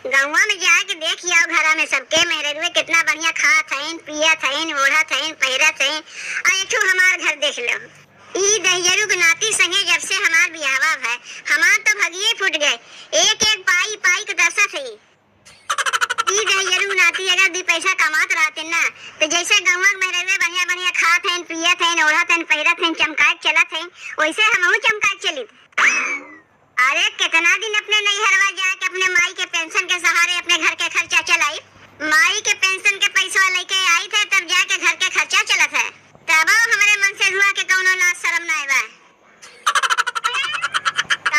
गौवा में जाके देख आओ घरा में सबके मेहरुए कितना बढ़िया खात हईन, पियत हईन, ओढ़त हईन, पहिरत हईन। और एक ठो हमार घर देख लो। ई दहियरू के नाती संगे जब से हमार बियाहवा है, हमार तो भगिए फूट गए। एक एक पाई पाई के दसत है। ई दहियरू नाती अगर दो पैसा कमात रहते ना, तो जैसे गौवा में मेहरुए बढ़िया बढ़िया खात हईन, पियत हईन, ओढ़त हईन, पहिरत हईन, चमकाए चलत हईन, वैसे हमहू चमकाए चलित। अरे कितना दिन अपने नैहरवा जाके अपने माई के पेंशन के सहारे अपने घर के खर्चा चलाई। माई के पेंशन के पैसा लेके आई थे, तब जाके घर के खर्चा चलत है। तब हमारे मन से हुआ के कौनो लाज शर्म ना आवा।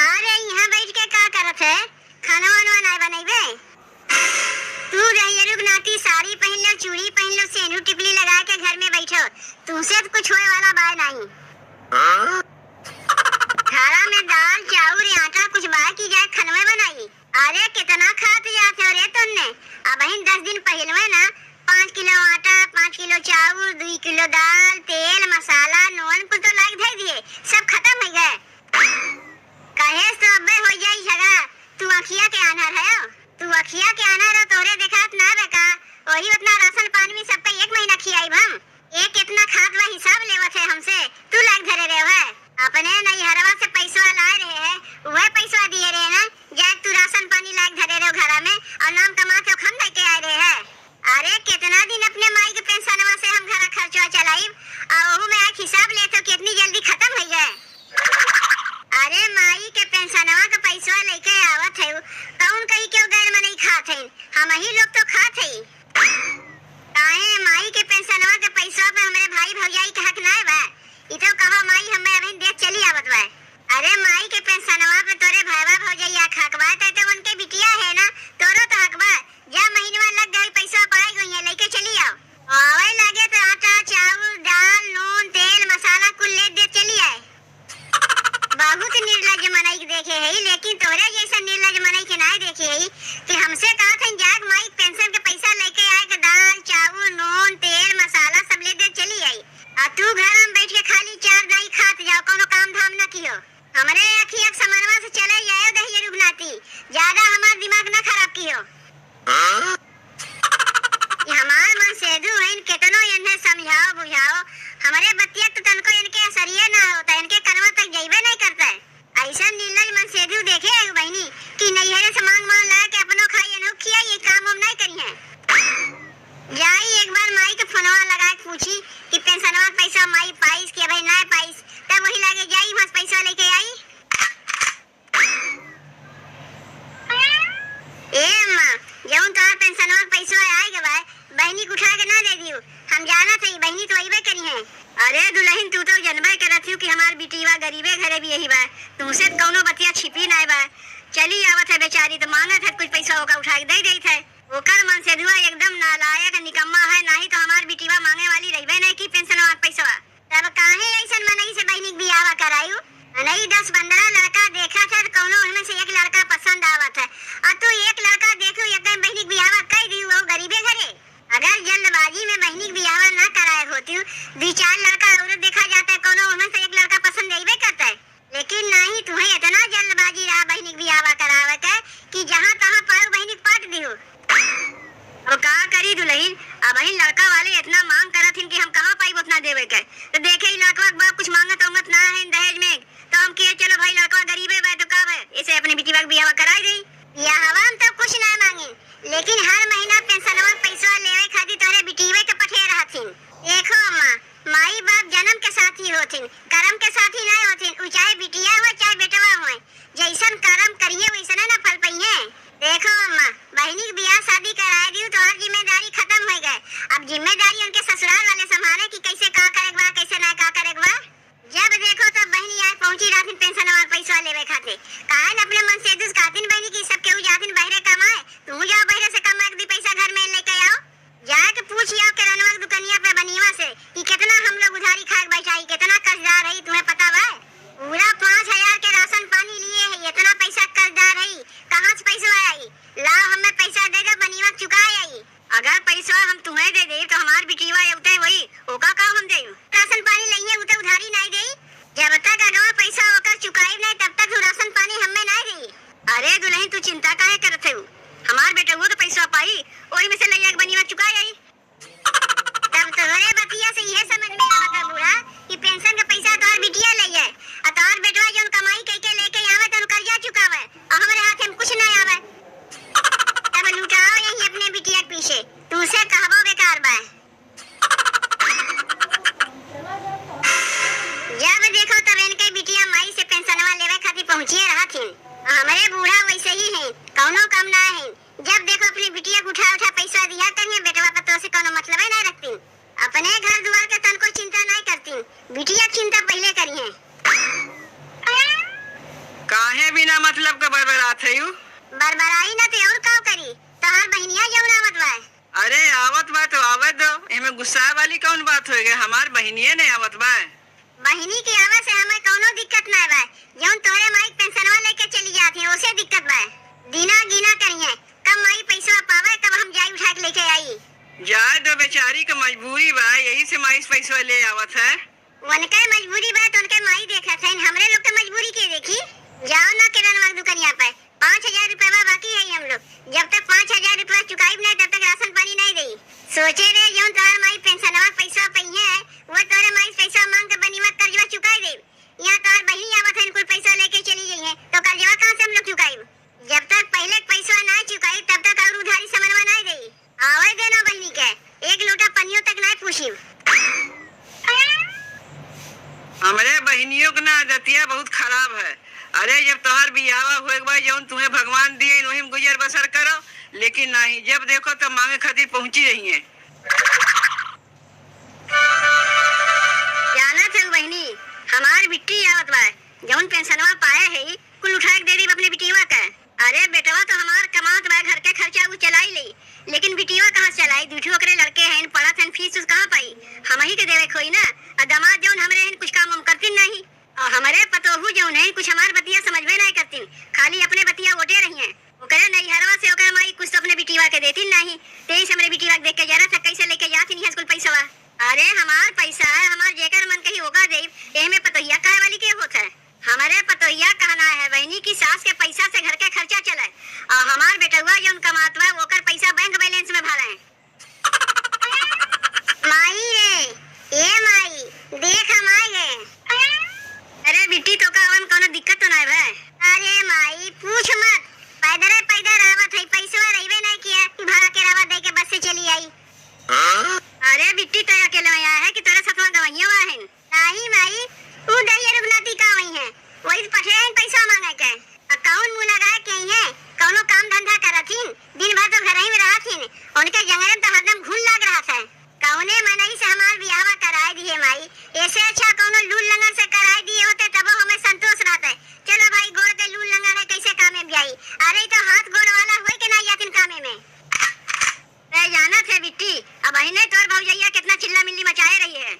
अरे यहाँ बैठ के का करत है? खाना वाना ना बनैबे? तू दहियरू नाती साड़ी पहन लो, चूड़ी पहन लो, सेनू टिकली लगा के घर में बैठो। तुमसे तो कुछ होए वाला बात नहीं। घरा में दाल चाउर आटा कुछ बाय की जाए खनवे बनाई। अरे कितना खात जाते हो रे तुमने? अब 10 दिन पहले ना 5 किलो आटा, 5 किलो चाउर, 2 किलो दाल, तेल, मसाला, नून कुछ तो लाग धर दिए, सब खत्म हो गए। कहे तो अबे हो जाई झगड़ा। तू अखिया के आनर है? तू अखिया के आनर हो, तोरे देखात ना बेका। वही उतना राशन पानी में सबका 1 महीना खियाई हम। एक इतना खात वा हिसाब लेवत है हमसे, तू लाग धरे रे है। अपने नैहरवा से पैसा लाए रहे हैं, वह पैसा दिए रहे ना, जाके तू राशन पानी लाग धरे रहे घरा में और नाम कमा के खम लेके आए रहे हैं। अरे कितना दिन अपने माई के पेंशनवा से हम घर खर्चा चलाई, और वहू में आज हिसाब ले तो कितनी जल्दी खत्म हो गए। अरे माई के पेंशनवा का पैसा लेके आवत है, कौन कहीं क्यों गैर में नहीं खात है? हम ही लोग तो खात है। काहे माई के पेंशनवा के पैसा पे हमारे भाई भौजाई के हक ना बा? इतो कहो माई हमें अभी देख चली आवत बा। अरे माई के पेंशनवा पे तोरे भाईवा भौजाई हक बा, तो उनके बिटिया है ना, तोरो तो हक बा। जा महीनवा लग गई, पैसा पाई गई है, लेके चली आओ। आवे लगे तो आटा चावल दाल नून तेल मसाला कुल ले दे चली आए। बहुत निर्लज मनई के देखे है, लेकिन तोरे जैसा निर्लज मनई के ना देखे है कि हमसे कहा था जाग माई पेंशन के पैसा लेके आए के दाल चावल नून तेल मसाला सब ले दे चली आई। आ तू घर में बैठ के खाली चार दाई खात जाओ, कोनो काम धाम ना कियो। हमरे अखिया के समनवा से चले जाओ दहियरू नाती, ज्यादा हमार दिमाग ना खराब कियो। हमार मन सेधु है, कितनो इन्हें समझाओ बुझाओ, हमारे बतिया तो तनको इनके असरिये ना होता, इनके कनवा तक जाइबे नहीं करता है। ऐसा नीलज मन सेधु देखे है बहनी कि नैहरे से मांग मांग ला के अपनो खाई अनु खिया, ये काम हम नहीं करी है। जाई एक बार माई के फोनवा लगा के पूछी कि पेंशनवा पैसा माई पाइस के भाई ना पाइस, तब वही लागे जाई वहां पैसा लेके आई। ए मां जौन तोहर पेंशनवा पैसा आए के बा, बहनी को उठा के ना दे दियो। हम जाना थी बहनी तो अइबे करी है। अरे दुल्हन तू तो जनबे करत हूं कि हमार बिटिया गरीबे घरे भी यही बा, तुमसे कौनो बतिया छिपी ना बा। चली आवत है बेचारी तो मांगत है कुछ पैसा होगा उठा के दे देत है। ओकर मन से दुआ एकदम नालायक निकम्मा है, नहीं तो हमार बिटिया मांगे वाली रहिबे नहीं की पेंशनवा पैसा। तब काहे ऐसन मनई से बहनी बियाह करायू? नहीं 10-15 लड़का देखा था, कौनो उनमें से एक लड़का पसंद आवत है, और तू एक लड़का देखो एकदम बहनी बियाह कर दी वो गरीबे घरे। अगर जल्दबाजी में बहनी बियाह ना कराए होती, 2-4 लड़का और देखा जाता है, कौनो उनमें से एक लड़का पसंद आइबे करता है। लेकिन नहीं, तुम्हें इतना जल्दबाजी रहा बहनी बियाह करावे के कि जहां तहां पाऊ बहनी पाट दियो। अब का करी दुल्हन? अब ही लड़का वाले इतना मांग करत हिन कि हम कहां पाई उतना देवे के। तो देखे ही लड़का के बाप कुछ मांगत होंगत ना है दहेज में, तो हम के चलो भाई लड़का गरीबे बा तो का है, इसे अपनी बिटिया का बियाह कराई दई। बियाहवा हम तो कुछ ना मांगे, लेकिन हर महीना पेंशनवा पैसा लेवे खातिर तोरे बिटिया के पठे रहथिन। देखो अम्मा, माई बाप जन्म के साथी होथिन, कर्म के साथी नहीं होथिन। उ चाहे बिटिया हो चाहे बेटवा हो, जैसन कर्म करिए वैसने ना फल पाइए। देखो अम्मा, बहनी की बियाह शादी कराए दी तो हर जिम्मेदारी खत्म हो गए। अब जिम्मेदारी उनके ससुराल वाले संभाले कि कैसे का करेगा कैसे ना का करेगा। जब देखो तब बहनी आज पहुंची रहथिन पेंशनवा पैसा लेवे खातिर। काहे न अपने मन से दुस कातिन बहनी की सब केहू जातिन बहरे कमाए, तू जाओ बहरे से कमा के दी पैसा घर में लेके आओ। जाके पूछ आओ किराना की दुकानिया पे बनिया से कि कितना हम लोग उधारी खा के बैठाई, कितना कर्जदार है, तुम्हें पता बा? पूरा 5000 के राशन पानी लिए है, इतना पैसा कर्जदार है, कहां से पैसा आई? लाओ हमें पैसा दे दो, बनिया चुकाए आई। अगर पैसा हम तुम्हें दे दे तो हमारे पैसा पाई वही में से लैया के बनिया चुका जाई। तब तोहरे बतिया से ये समझ में आवत है बूढ़ा कि पेंशन का पैसा तोहर बिटिया ले जाए और तोहर बेटवा जौन कमाई करके लेके आवे तन कर्जा चुकावे और हमारे हाथ में कुछ नहीं आवे। तब लुटाओ यही अपने बिटिया के पीछे, तुमसे कहबो बेकार बा। जब देखो तब इनके बिटिया माई से पेंशनवा लेवे खातिर पहुंचिए रहथिन। हमारे बूढ़ा वैसे ही हैं, कौनो कम ना है। जब देखो अपनी बिटिया को उठा उठा पैसा दिया करिए, बेटवा पतो से कोनो मतलब ही नहीं रखती। अपने घर द्वार के तन को चिंता नहीं करती, बिटिया की चिंता पहले करिए। काहे बिना मतलब का बरबरात है यू? बरबराई ना ते और का करी, तोहर बहनिया जौन आवत बा। अरे आवत बा तो आवत दो, एमे गुस्सा वाली कौन बात हो गई? हमार बहनिये ने आवत बा। बहनी की आवा से हमें कोनो दिक्कत नहीं बा, जौन तोरे माई पेंशनवा लेके चली जाती है उसे दिक्कत बा। दिना गिना करिए, कब माई पैसा पावे कब हम जाई उठा के लेके आई। जाए दो, बेचारी का मजबूरी बा, यही से माई पैसा ले आवत है। उनके मजबूरी बा तो उनके माई देखत है, हमरे लोग के मजबूरी के देखी। जाओ ना किराना दुकानिया पे 5000 रुपया बाकी है हम लोग, जब तक 5000 रुपया चुकाई नहीं तब तक राशन पानी नहीं देई। सोचे रे जौन तोहर माई पेंशनवा पैसा पई है वो तोरे माई पैसा मांग के बनीवा कर्जवा चुकाई दे। यहाँ तोहर बहनी आवत है कुल पैसा लेके चली गई है तो कर्जवा कहाँ से हम लोग चुकाई? जब तक पहले पैसा ना चुकाई तब तक और उधारी समनवा नहीं देई। आवे देना बहनी के, एक लोटा पनियों तक नहीं पूछी। हमरे बहनियों के ना आदतिया बहुत खराब है। अरे जब तोहर बियाह हुए के बाद जौन तुम्हें भगवान दिए वही में गुजर बसर करो, लेकिन नहीं, जब देखो तब मांगे खातिर पहुंची रही है। जाना थे बहनी, हमार बिट्टी आवत बा, जौन पेंशनवा पाए है कुल उठा के दे दी अपने बिटिया का। अरे बेटवा तो हमार कमात बा, घर के खर्चा वो चलाई ले, लेकिन बिटिया कहाँ चलाई? दूठो ओकरे लड़के हैं, पढ़त हैं, फीस उस कहाँ पाई? हम ही के देवे खोई ना। और दामाद जौन हमरे हैं कुछ काम हम करती नहीं, और हमारे पतोहू जौन है कुछ हमार बतिया समझवे नहीं करती, खाली अपने बतिया वोटे रही हैं। ओकरे नैहरवा से ओकरे माई कुछ तो अपने बिटिया के देती नहीं, तेईस हमरे बिटिया देख के जरा था कैसे लेके जाती नहीं स्कूल पैसा। अरे हमार पैसा है, हमार जेकर मन कही होगा दे, एमे पतोहिया काहे वाली के होत है? हमारे पतोहिया कहना है बहनी की सास के पैसा से घर के खर्चा चले, और हमार बेटवा जौन कमातवा ओकर पैसा बैंक बैलेंस में भरे। माई रे ए माई देख हम आ गए। अरे बिट्टी तो का हम कोनो दिक्कत तो नहीं है? अरे माई पूछ मत, पैदरे पैदर आवत है, पैसा रहीबे नहीं किया कि भाड़ा के रावा दे के बस से चली आई। अरे बिट्टी तो अकेले में आया है कि तेरे साथ में गवाइयां है? नहीं माई, तू दहिया रुगनाती का वही है, वही पठे पैसा मांगे के अकाउंट मुंह लगाए के है, कोनो काम धंधा करथिन, दिन भर तो घर ही में रहथिन, उनके जंगल तो हरदम घुन लग रहा था। कौने मनई से हमार बियाह कराए दिए माई, ऐसे अच्छा कोनो लूल लंगर से कराए दिए होते तब हमें संतोष रहते। चलो भाई गोड़ के लूल लंगर है कैसे कामे भी आई? अरे तो हाथ गोड़ वाला होई के नहीं जातिन कामे में। रे जाना थे बिट्टी, अब अहिने तोर भौजैया कितना चिल्ला मिल्ली मचाए रही है।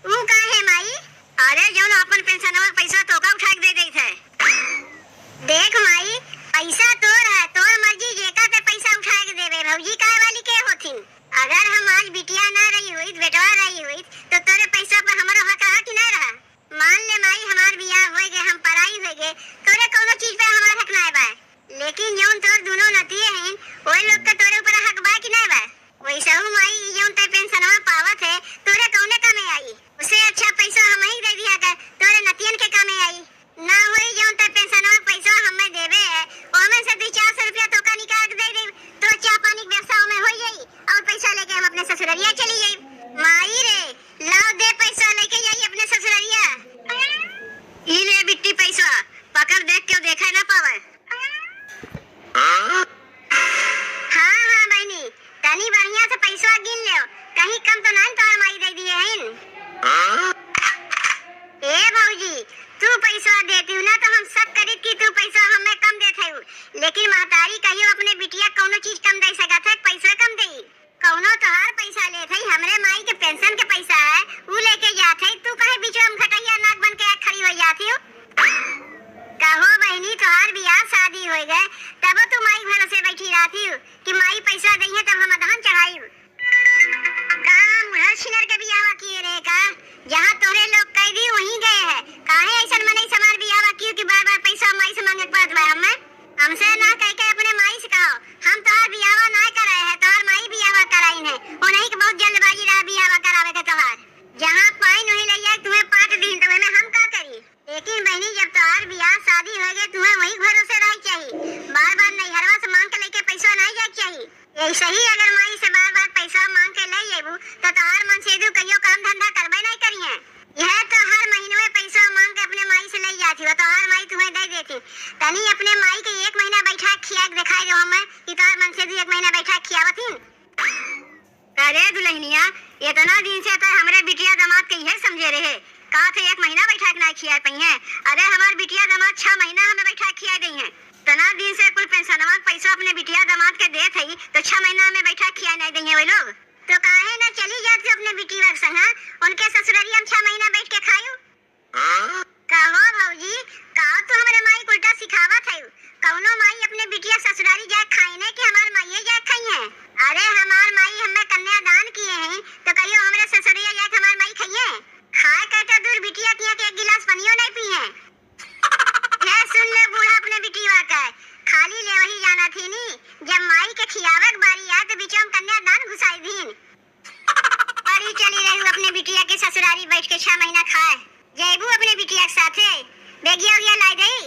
तू कहाँ है माई? अरे जौन अपन पेंशनवा पैसा तो का उठा के दे दी थे। देख माई पैसा तोर है, तोर मर्जी जेका ते पैसा उठा के देवे, भौजी काहे वाली के होथिन? अगर हम आज बिटिया ना रही हुई, बेटवा रही हुई तो तेरे पैसा पर हमारा हक रहा कि नहीं रहा? मान ले माई हमार बियाह हो गए, हम पढ़ाई हो गए, तोरे कोनो चीज पे हमारा हक नहीं बा, लेकिन जौन तोर दोनों नतिये हैं वही लोग के तोरे ऊपर हक बा कि नहीं बा? वैसा हूँ माई जौन ते पेंशनवा पावत है तोरे कौने कामे आई? उससे अच्छा पैसा हम ही दे दिया कर, तोरे नतियन के कामे आई। ना होई जौन ते पेंशनवा पैसा हमें देवे है, ओमे से 200-400 रुपया तो का निकाल के दे दे तो चाय पानी के व्यवस्था में हो जाई और पैसा लेके हम अपने ससुररिया चली जाई। माई रे लाओ दे पैसा लेके जाई अपने ससुररिया। ई ले बिट्टी पैसा पकड़, देख के देखा ना पावे। हाँ हाँ बहनी, तनी बढ़िया से पैसा गिन ले, कहीं कम तो नहीं तोर माई दे दिए हैं। ए भौजी तू पैसा देती ना तो हम सब करीब की तू पैसा हमें कम देते हूँ, लेकिन महतारी कहियो अपने बिटिया कोनो चीज कम दे सकत है, पैसा कम दे। कौनो तोहार पैसा लेत है, हमरे माई के पेंशन के पैसा है वो लेके जात है, तू कहे बीच में खटैया नाक बन के खड़ी हो जाती हो? कहो बहनी तोहार बियाह शादी हो गए तब तू माई भरोसे बैठी रहती हो कि माई पैसा दई है तब हम धान चढ़ाई। काम हर्षनर के बियाह किए रे का, जहाँ तोरे लोग कैदी वहीं गए हैं, काहे ऐसा मनई समार बियाह किए कि बार बार पैसा माई से मांगे पड़त बा? हमसे ना कह के अपने माई से कहो हम तोहार नहीं। ऐसे ही अगर माई से बार बार पैसा मांग के ले लेबू तो तोहार मन से कहियो काम धंधा करबे नहीं करिए। यह तो हर महीने में पैसा मांग के अपने माई से ले जाती हो, तोहार माई तुम्हें दे देती। तनी अपने माई के 1 महीना बैठा खिया के दिखाई दो हमें कि तोहार मन से 1 महीना बैठा खियावती। अरे दुल्हनिया, इतना दिन से तो हमरे बिटिया दामाद के यह समझे रहे का थे 1 महीना बैठा के नहीं खिया पई है। अरे हमार बिटिया दामाद 6 महीना हमें बैठा खिया गई है। तना दिन से कुल पेंशनवा पैसा अपने बिटिया दामाद के दे थी तो 6 महीना में बैठा खिया नहीं गई है वे लोग। तो काहे ना चली जाती अपने बिटिया के संग, उनके ससुरारी हम 6 महीना बैठ के खायू। कहो भौजी, कहो तो हमारे माई उल्टा सिखावत है। कौनो माई अपने बिटिया ससुरारी जाए खाई नहीं कि हमार माई जाए खाई है। अरे हमार माई हमें कन्यादान किए हैं तो कहियो हमारे ससुरिया जाए के हमार माई खाइए। खाए कहता दूर बिटिया किया के 1 गिलास पानियो नहीं पिए। ये सुन ले बूढ़ा अपने बिटिया का, खाली ले वही जाना थी नी, जब माई के खियावक बारी आए तो बीचों में कन्यादान घुसाई दीन। बड़ी चली रही अपने बिटिया के ससुरारी बैठ के 6 महीना खाए। जयबू अपने बिटिया के साथे बेगिया उगिया लाई दई।